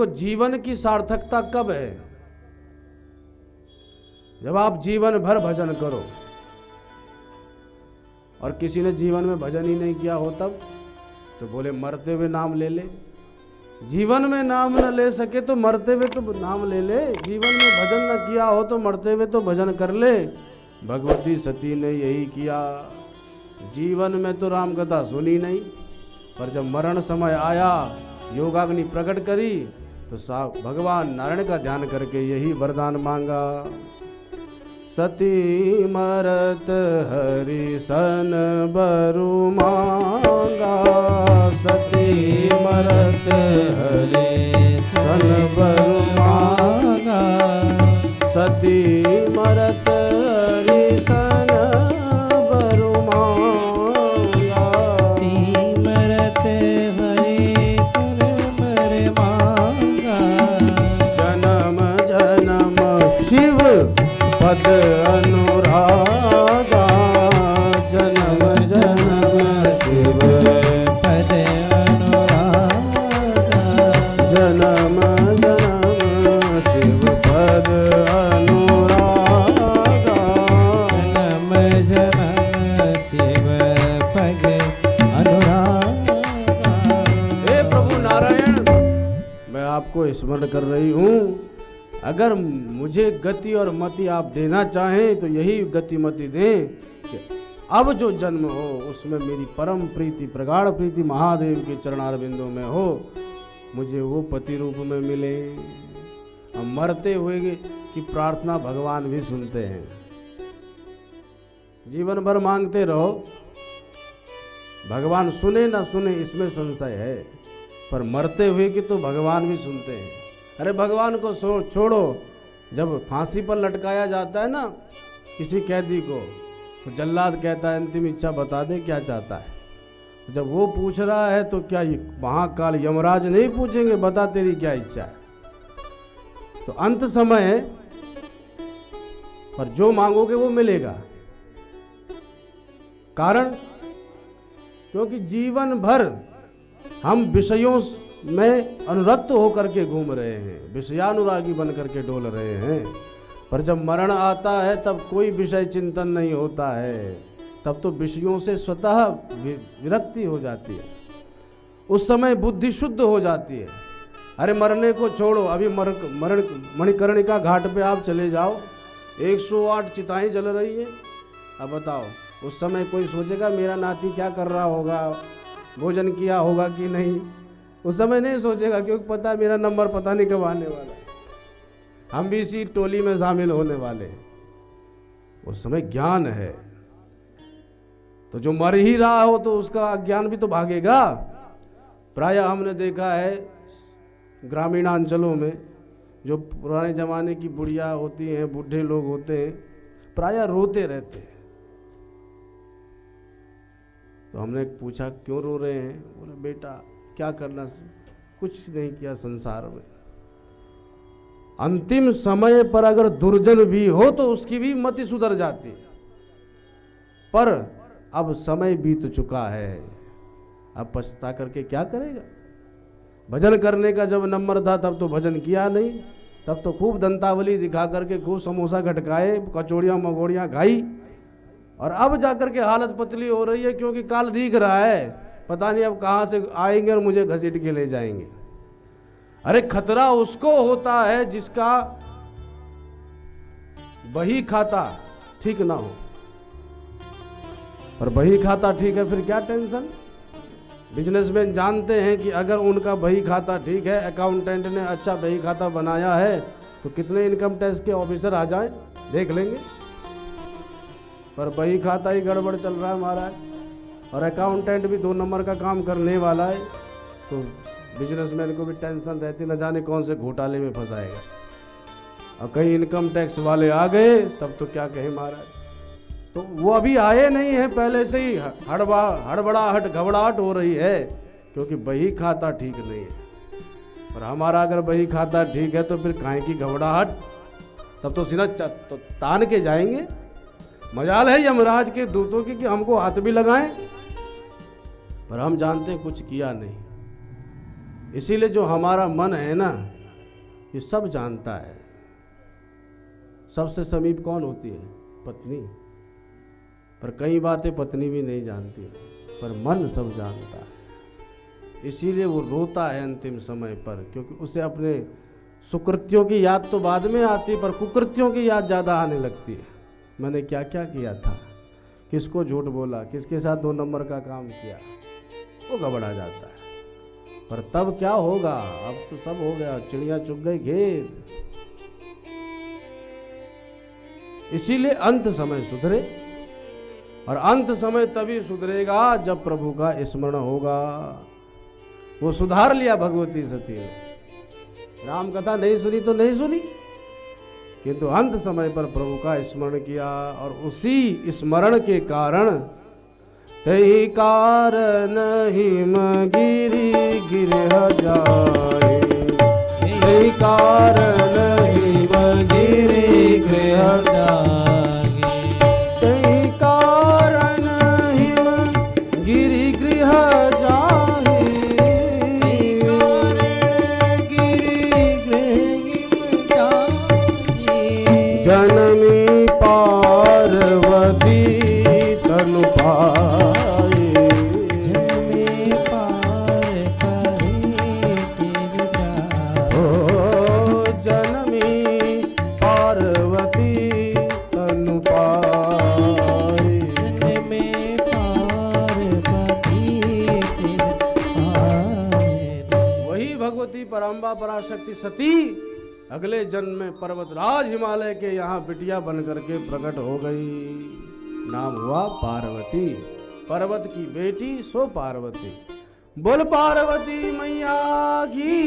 देखो जीवन की सार्थकता कब है? जब आप जीवन भर भजन करो। और किसी ने जीवन में भजन ही नहीं किया हो तब तो बोले मरते हुए नाम ले ले। जीवन में नाम न ले सके तो मरते हुए तो नाम ले ले। जीवन में भजन न किया हो तो मरते हुए तो भजन कर ले। भगवती सती ने यही किया। जीवन में तो राम कथा सुनी नहीं, पर जब मरण समय आया, योगाग्नि प्रकट करी, तो भगवान नारायण का ध्यान करके यही वरदान मांगा। सती मरत हरि सन बरु मांगा। सती मरत हरि सन बरु मांगा। सती मरत हरि सन बरु मांगा। सती मरत हरि सन बर मांगा। जन्म जन्म शिव पद अनुरागा। जन्म जन्म शिव पद अनुरागा। जन्म जन्म शिव पद अनुरागा। जन्म जन्म शिव पद अनुरागा। हे प्रभु नारायण, मैं आपको स्मरण कर रही हूँ। अगर मुझे गति और मति आप देना चाहें तो यही गति मति दें कि अब जो जन्म हो उसमें मेरी परम प्रीति, प्रगाढ़ प्रीति महादेव के चरणारविंदों में हो। मुझे वो पति रूप में मिले। हम मरते हुए की प्रार्थना भगवान भी सुनते हैं। जीवन भर मांगते रहो, भगवान सुने ना सुने इसमें संशय है, पर मरते हुए की तो भगवान भी सुनते हैं। अरे भगवान को छोड़ो, जब फांसी पर लटकाया जाता है ना किसी कैदी को, तो जल्लाद कहता है अंतिम इच्छा बता दे क्या चाहता है। तो जब वो पूछ रहा है तो क्या महाकाल यमराज नहीं पूछेंगे बता तेरी क्या इच्छा है? तो अंत समय है, पर जो मांगोगे वो मिलेगा। कारण क्योंकि जीवन भर हम विषयों में अनुरक्त होकर के घूम रहे हैं, विषयानुरागी बन करके डोल रहे हैं। पर जब मरण आता है तब कोई विषय चिंतन नहीं होता है, तब तो विषयों से स्वतः विरक्ति हो जाती है। उस समय बुद्धि शुद्ध हो जाती है। अरे मरने को छोड़ो, अभी मणिकर्णिका घाट पे आप चले जाओ, 108 चिताएं जल रही है। अब बताओ उस समय कोई सोचेगा मेरा नाती क्या कर रहा होगा, भोजन किया होगा कि नहीं? उस समय नहीं सोचेगा, क्योंकि पता मेरा नंबर पता नहीं कब आने वाला है, हम भी इसी टोली में शामिल होने वाले। उस समय ज्ञान है, तो जो मर ही रहा हो तो उसका अज्ञान भी तो भागेगा। प्रायः हमने देखा है ग्रामीणांचलों में जो पुराने जमाने की बुढ़िया होती हैं, बूढ़े लोग होते हैं, प्रायः रोते रहते हैं। तो हमने पूछा क्यों रो रहे हैं? बोले बेटा क्या करना, कुछ नहीं किया संसार में। अंतिम समय पर अगर दुर्जन भी हो तो उसकी भी मति सुधर जाती है, पर अब समय बीत चुका है, अब पछता करके क्या करेगा? भजन करने का जब नंबर था तब तो भजन किया नहीं, तब तो खूब दंतावली दिखा करके खूब समोसा खटकाए, कचौड़ियाँ मगोड़ियाँ खाई, और अब जाकर के हालत पतली हो रही है क्योंकि काल दिख रहा है, पता नहीं अब कहाँ से आएंगे और मुझे घसीट के ले जाएंगे। अरे खतरा उसको होता है जिसका बही खाता ठीक ना हो, पर बही खाता ठीक है फिर क्या टेंशन। बिजनेसमैन जानते हैं कि अगर उनका बही खाता ठीक है, अकाउंटेंट ने अच्छा बही खाता बनाया है, तो कितने इनकम टैक्स के ऑफिसर आ जाएं देख लेंगे। पर बही खाता ही गड़बड़ चल रहा है महाराज, और अकाउंटेंट भी 2 नंबर का काम करने वाला है, तो बिजनेसमैन को भी टेंशन रहती, न जाने कौन से घोटाले में फंसाएगा। और कहीं इनकम टैक्स वाले आ गए तब तो क्या कहें महाराज। तो वो अभी आए नहीं है, पहले से ही हड़बड़ाहट घबराहट हो रही है, क्योंकि बही खाता ठीक नहीं है। पर हमारा अगर बही खाता ठीक है तो फिर काहे की घबराहट, तब तो सीधा तो तान के जाएंगे। मजाल है यमराज के दूतों की कि हमको हाथ भी लगाएं, पर हम जानते हैं कुछ किया नहीं। इसीलिए जो हमारा मन है ना, ये सब जानता है। सबसे समीप कौन होती है? पत्नी। पर कई बातें पत्नी भी नहीं जानती, पर मन सब जानता है। इसीलिए वो रोता है अंतिम समय पर, क्योंकि उसे अपने सुकृत्यों की याद तो बाद में आती है, पर कुकृत्यों की याद ज़्यादा आने लगती है। मैंने क्या क्या किया था, किसको झूठ बोला, किसके साथ 2 नंबर का काम किया, वो घबरा जाता है। पर तब क्या होगा? अब तो सब हो गया, चिड़िया चुग गई घेर। इसीलिए अंत समय सुधरे, और अंत समय तभी सुधरेगा जब प्रभु का स्मरण होगा। वो सुधार लिया भगवती सती ने। राम कथा नहीं सुनी तो नहीं सुनी, किंतु अंत समय पर प्रभु का स्मरण किया, और उसी स्मरण के कारण तही कारण हिम गिरी गिरह जाए, तही कारण हिम गिरी गृह जाए, तही कारण हिम गिरी गृह जाए, गिरि गृह जाए, जनमी पार्वती तनु पाए, जन्मे पार करे गिर जाए, ओ जनमी पार्वती तनु पाए। जन्मे पार्वती गिर जाए। वही भगवती पराम्बा पराशक्ति सती अगले जन्म में पर्वतराज हिमालय के यहाँ बिटिया बन करके प्रकट हो गई। नाम हुआ पार्वती, पर्वत की बेटी सो पार्वती। बोल पार्वती मैया की।